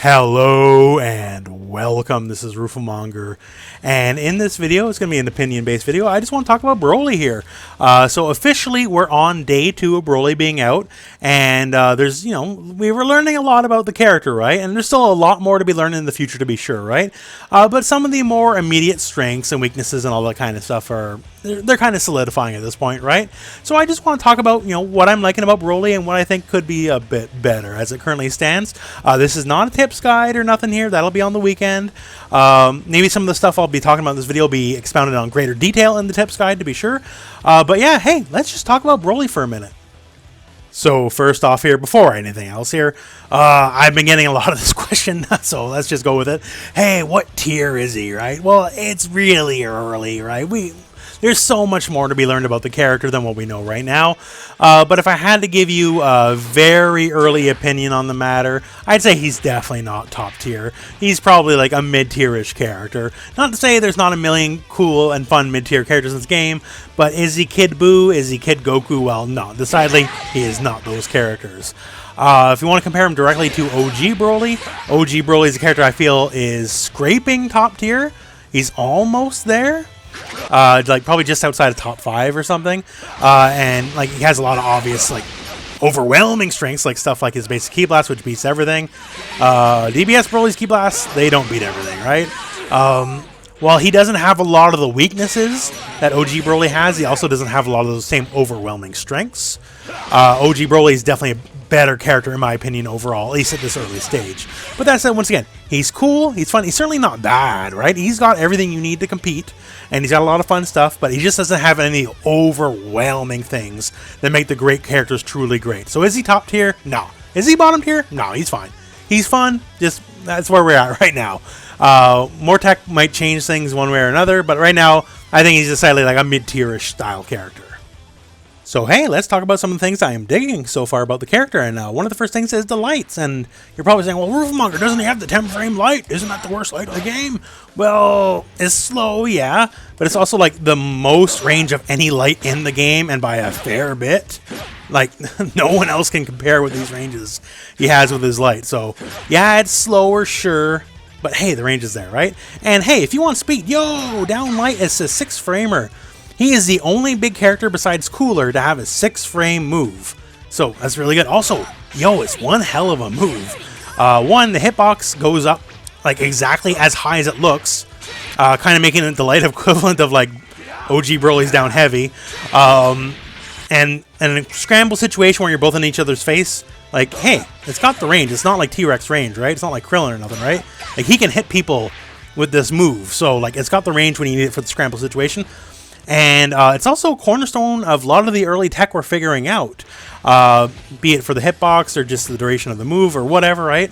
Hello and welcome. This is rooflemonger, and in this video, it's going to be an opinion-based video. I just want to talk about Broly here. So officially, we're on day 2 of Broly being out, and we were learning a lot about the character, right? And there's still a lot more to be learned in the future, to be sure, right? But some of the more immediate strengths and weaknesses and all that kind of stuff they're kind of solidifying at this point, right? So I just want to talk about what I'm liking about Broly and what I think could be a bit better as it currently stands. This is not a tips guide or nothing here. That'll be on the weekend. Maybe some of the stuff I'll be talking about in this video will be expounded on greater detail in the tips guide, to be sure. But yeah, hey, let's just talk about Broly for a minute. So first off here, before anything else here, I've been getting a lot of this question, so let's just go with it. Hey, what tier is he, right? Well, it's really early, right? There's so much more to be learned about the character than what we know right now. But if I had to give you a very early opinion on the matter, I'd say he's definitely not top tier. He's probably like a mid-tier-ish character. Not to say there's not a million cool and fun mid-tier characters in this game, but is he Kid Buu? Is he Kid Goku? Well, no. Decidedly, he is not those characters. If you want to compare him directly to OG Broly is a character I feel is scraping top tier. He's almost there. Like probably just outside of top 5 or something, and like he has a lot of obvious like overwhelming strengths, like stuff like his basic Ki Blast, which beats everything. DBS Broly's Ki Blast, they don't beat everything, right? While he doesn't have a lot of the weaknesses that OG Broly has, he also doesn't have a lot of those same overwhelming strengths. OG Broly is definitely a better character in my opinion overall, at least at this early stage. But that said, once again, he's cool, he's fun, he's certainly not bad, right? He's got everything you need to compete, and he's got a lot of fun stuff, but he just doesn't have any overwhelming things that make the great characters truly great. So is he top tier? No. Is he bottom tier? No, he's fine. He's fun, just that's where we're at right now. More tech might change things one way or another, but right now, I think he's decidedly like a mid-tier-ish style character. So hey, let's talk about some of the things I am digging so far about the character, and one of the first things is the lights, and you're probably saying, well, rooflemonger, doesn't he have the 10-frame light? Isn't that the worst light in the game? Well, it's slow, yeah, but it's also like the most range of any light in the game, and by a fair bit. Like, no one else can compare with these ranges he has with his light, so yeah, it's slower, sure. But hey, the range is there, right? And hey, if you want speed, yo, down light is a 6-framer. He is the only big character besides Cooler to have a 6-frame move. So that's really good. Also, yo, it's one hell of a move. One, the hitbox goes up like exactly as high as it looks, kind of making it the light equivalent of like OG Broly's down heavy. And in a scramble situation where you're both in each other's face, like, hey, it's got the range. It's not like T-Rex range, right? It's not like Krillin or nothing, right? Like, he can hit people with this move. So, like, it's got the range when you need it for the scramble situation. And it's also a cornerstone of a lot of the early tech we're figuring out. Be it for the hitbox or just the duration of the move or whatever, right?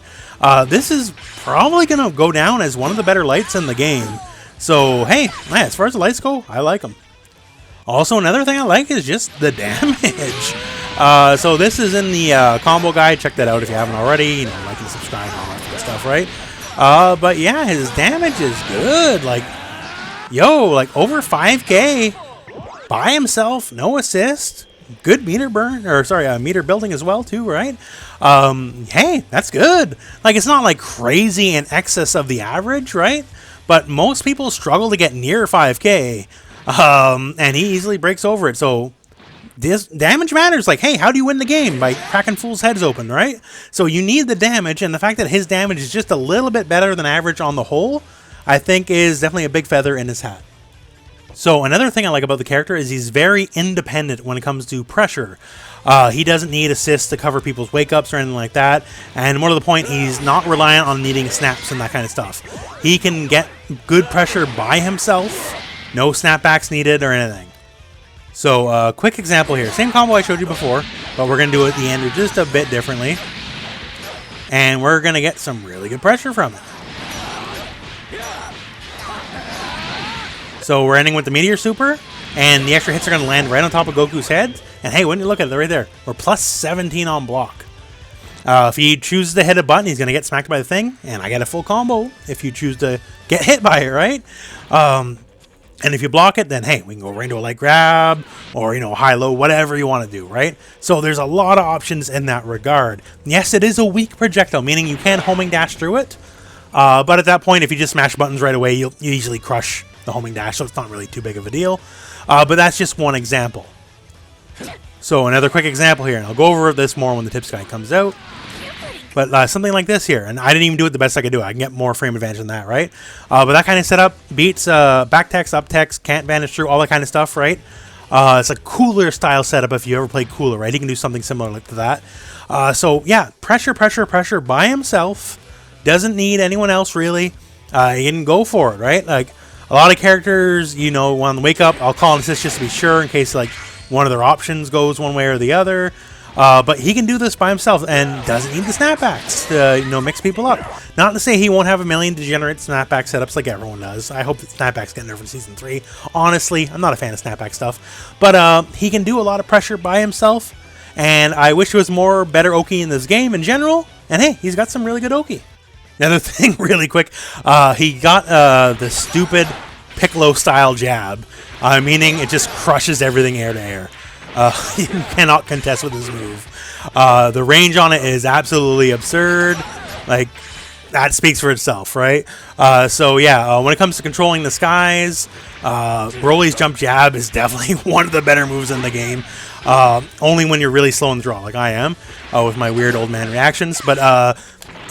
This is probably going to go down as one of the better lights in the game. So, hey, man, as far as the lights go, I like them. Also, another thing I like is just the damage. So this is in the combo guide. Check that out if you haven't already. Like and subscribe and all that kind of stuff, right? But yeah, his damage is good. Like, yo, like over 5K by himself, no assist. Good meter burn, or sorry, meter building as well too, right? Hey, that's good. Like, it's not like crazy in excess of the average, right? But most people struggle to get near 5K. And he easily breaks over it. So this damage matters. Like, hey, how do you win the game? By cracking fools' heads open, right? So you need the damage, and the fact that his damage is just a little bit better than average on the whole, I think is definitely a big feather in his hat. So another thing I like about the character is he's very independent when it comes to pressure. He doesn't need assists to cover people's wake-ups or anything like that. And more to the point, he's not reliant on needing snaps and that kind of stuff. He can get good pressure by himself. No snapbacks needed or anything. So, quick example here. Same combo I showed you before, but we're going to do it at the end just a bit differently. And we're going to get some really good pressure from it. So, we're ending with the Meteor Super, and the extra hits are going to land right on top of Goku's head. And hey, when you look at it right there, we're plus 17 on block. If he chooses to hit a button, he's going to get smacked by the thing, and I get a full combo if you choose to get hit by it, right? And if you block it, then hey, we can go right into a light grab or, you know, high-low, whatever you want to do, right? So there's a lot of options in that regard. Yes, it is a weak projectile, meaning you can homing dash through it. But at that point, if you just smash buttons right away, you easily crush the homing dash, so it's not really too big of a deal. But that's just one example. So another quick example here, and I'll go over this more when the tips guide comes out. But something like this here, and I didn't even do it the best I could do. I can get more frame advantage than that, right? But that kind of setup beats back text, up text, can't vanish through, all that kind of stuff, right? It's a cooler style setup if you ever played cooler, right? He can do something similar to that. So yeah, pressure by himself. Doesn't need anyone else really. He can go for it, right? Like a lot of characters, you know, when they wake up, I'll call an assist just to be sure in case like one of their options goes one way or the other. But he can do this by himself and doesn't need the snapbacks to, you know, mix people up. Not to say he won't have a million degenerate snapback setups like everyone does. I hope that snapbacks get nerfed in Season 3. Honestly, I'm not a fan of snapback stuff. But he can do a lot of pressure by himself. And I wish there was more better Oki in this game in general. And hey, he's got some really good Oki. Another thing really quick, he got the stupid Piccolo-style jab. Meaning it just crushes everything air to air. You cannot contest with this move. The range on it is absolutely absurd. Like, that speaks for itself, right? So yeah, when it comes to controlling the skies, Broly's jump jab is definitely one of the better moves in the game. Only when you're really slow in the draw, like I am, with my weird old man reactions. But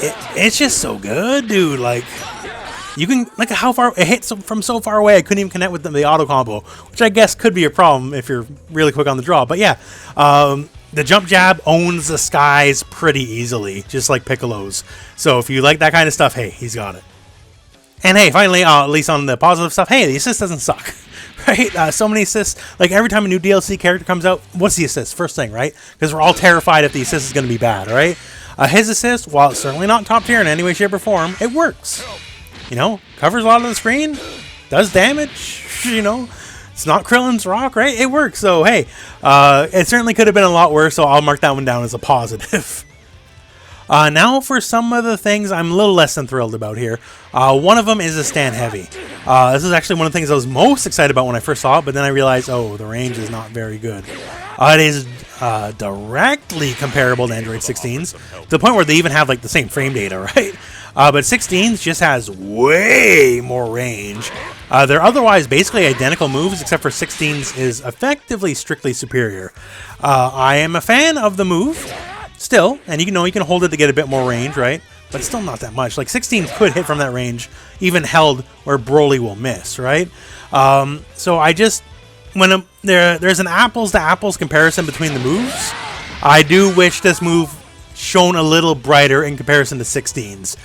it's just so good, dude. Like, you can, like, how far it hits from so far away, I couldn't even connect with the auto combo, which I guess could be a problem if you're really quick on the draw. But yeah, the jump jab owns the skies pretty easily, just like Piccolo's. So if you like that kind of stuff, hey, he's got it. And hey, finally, at least on the positive stuff, hey, the assist doesn't suck, right? So many assists. Like, every time a new DLC character comes out, what's the assist? First thing, right? Because we're all terrified if the assist is going to be bad, right? His assist, while it's certainly not top tier in any way, shape, or form, it works. You know, covers a lot of the screen, does damage, you know. It's not Krillin's rock, right? It works. So, hey, it certainly could have been a lot worse, so I'll mark that one down as a positive. Now for some of the things I'm a little less than thrilled about here. One of them is a stand heavy. This is actually one of the things I was most excited about when I first saw it, but then I realized, oh, the range is not very good. It is directly comparable to Android 16s, to the point where they even have like the same frame data, right? But 16s just has way more range. They're otherwise basically identical moves, except for 16s is effectively strictly superior. I am a fan of the move, still, and you know you can hold it to get a bit more range, right? But still not that much. Like 16 could hit from that range, even held where Broly will miss, right? So I just, when there's an apples to apples comparison between the moves, I do wish this move shown a little brighter in comparison to 16's.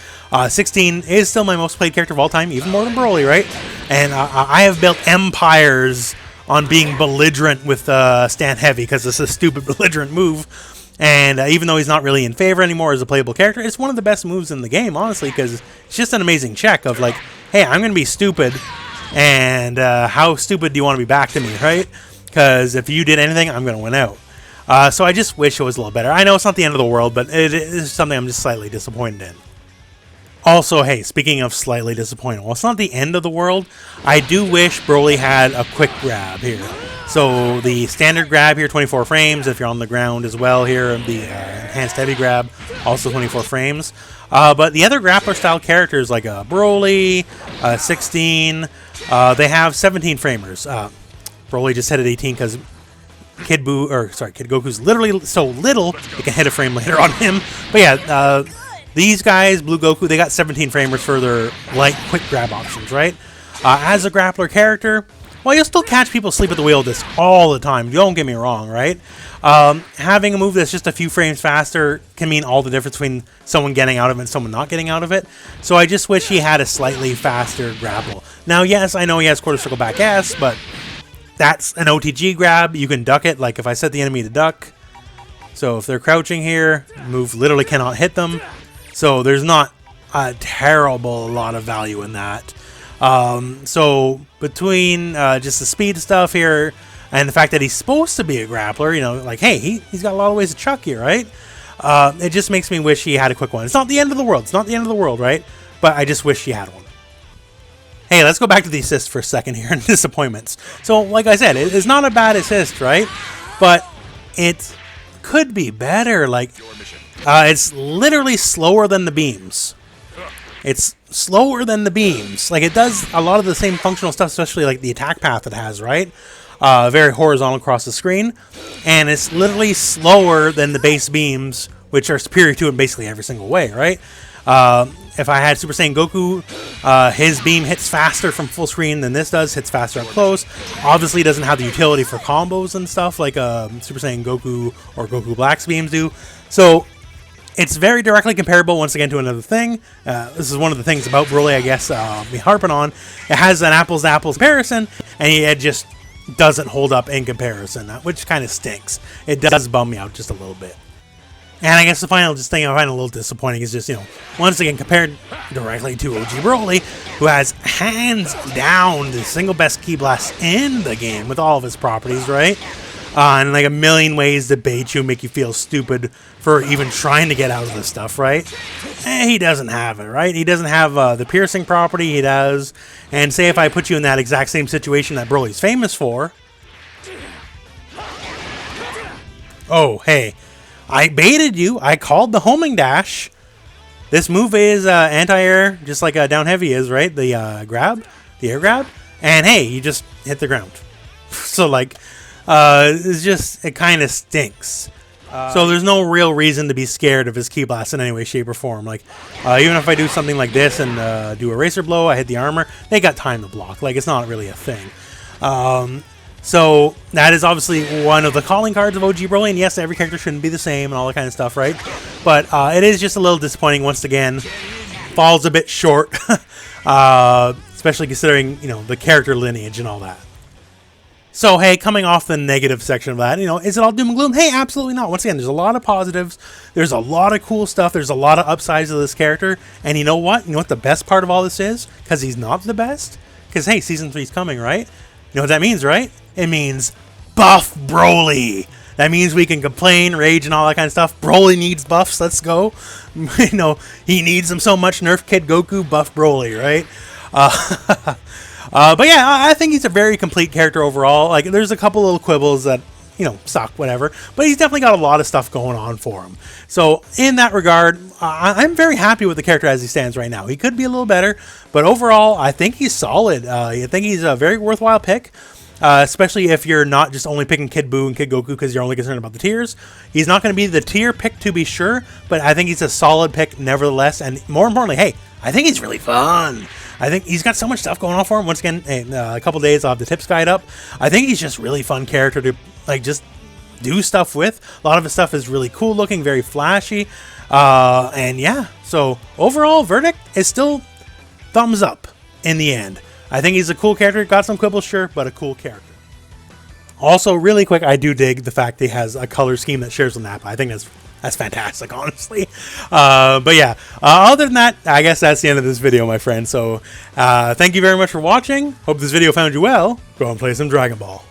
16 is still my most played character of all time, even more than Broly, right? And I have built empires on being belligerent with Stand Heavy because it's a stupid belligerent move. And even though he's not really in favor anymore as a playable character, it's one of the best moves in the game, honestly, because it's just an amazing check of like, hey, I'm going to be stupid, and how stupid do you want to be back to me, right? Because if you did anything, I'm going to win out. So I just wish it was a little better. I know it's not the end of the world, but it is something I'm just slightly disappointed in. Also, hey, speaking of slightly disappointed, well, it's not the end of the world. I do wish Broly had a quick grab here. So the standard grab here, 24 frames. If you're on the ground as well here, the enhanced heavy grab, also 24 frames. But the other grappler style characters like Broly, 16, they have 17 framers. Broly just hit at 18 because Kid Goku's literally so little it can hit a frame later on him. But yeah, these guys, Blue Goku, they got 17 framers for their light quick grab options, right? As a grappler character, well, you'll still catch people asleep at the wheel of this all the time. Don't get me wrong, right? Having a move that's just a few frames faster can mean all the difference between someone getting out of it and someone not getting out of it. So I just wish he had a slightly faster grapple. Now, yes, I know he has quarter circle back S, but that's an OTG grab. You can duck it, like if I set the enemy to duck. So if they're crouching here, move literally cannot hit them. So there's not a terrible lot of value in that. So between just the speed stuff here and the fact that he's supposed to be a grappler, you know, like, hey, he's got a lot of ways to chuck here, right? It just makes me wish he had a quick one. It's not the end of the world. It's not the end of the world, right? But I just wish he had one. hey, let's go back to the assist for a second here and disappointments. So, like I said, it's not a bad assist, right? But it could be better. Like, it's literally slower than the beams. It's slower than the beams. Like, it does a lot of the same functional stuff, especially like the attack path it has, right? Very horizontal across the screen. And it's literally slower than the base beams, which are superior to it basically every single way, right? If I had Super Saiyan Goku, his beam hits faster from full screen than this does, hits faster up close. Obviously doesn't have the utility for combos and stuff like Super Saiyan Goku or Goku Black's beams do. So it's very directly comparable once again to another thing. This is one of the things about Broly, I guess, me harping on. It has an apples-to-apples comparison, and it just doesn't hold up in comparison, which kind of stinks. It does bum me out just a little bit. And I guess the final thing I find a little disappointing is just, once again, compared directly to OG Broly, who has hands down the single best Ki Blast in the game with all of his properties, right? And like a million ways to bait you, make you feel stupid for even trying to get out of this stuff, right? He doesn't have it, right? He doesn't have the piercing property, he does. And say if I put you in that exact same situation that Broly's famous for. Oh, hey. I baited you. I called the homing dash. This move is anti-air, just like down heavy is, right? The air grab. And hey, you just hit the ground. So like, it kind of stinks. So there's no real reason to be scared of his Ki Blast in any way, shape, or form. Like, even if I do something like this and do a Racer Blow, I hit the armor, they got time to block. Like, it's not really a thing. So that is obviously one of the calling cards of OG Broly, and yes, every character shouldn't be the same and all that kind of stuff, right? But it is just a little disappointing once again. Falls a bit short, especially considering, the character lineage and all that. So, hey, coming off the negative section of that, is it all doom and gloom? Hey, absolutely not. Once again, there's a lot of positives. There's a lot of cool stuff. There's a lot of upsides of this character. And you know what? You know what the best part of all this is? Because he's not the best? Because, hey, Season 3's coming, right? You know what that means, right? It means buff Broly. That means we can complain, rage, and all that kind of stuff. Broly needs buffs. Let's go. He needs them so much. Nerf Kid Goku, buff Broly, right? But yeah, I think he's a very complete character overall. Like, there's a couple little quibbles that, suck, whatever. But he's definitely got a lot of stuff going on for him. So, in that regard, I'm very happy with the character as he stands right now. He could be a little better, but overall, I think he's solid. I think he's a very worthwhile pick. Especially if you're not just only picking Kid Buu and Kid Goku because you're only concerned about the tiers. He's not going to be the tier pick to be sure, but I think he's a solid pick nevertheless. And more importantly, hey, I think he's really fun. I think he's got so much stuff going on for him. Once again, a couple days I'll have the tips guide up. I think he's just really fun character to just do stuff with. A lot of his stuff is really cool looking, very flashy. And yeah, so overall verdict is still thumbs up in the end. I think he's a cool character. Got some quibbles, sure, but a cool character. Also, really quick, I do dig the fact that he has a color scheme that shares with Nappa. I think that's fantastic, honestly. But yeah, other than that, I guess that's the end of this video, my friend. So thank you very much for watching. Hope this video found you well. Go and play some Dragon Ball.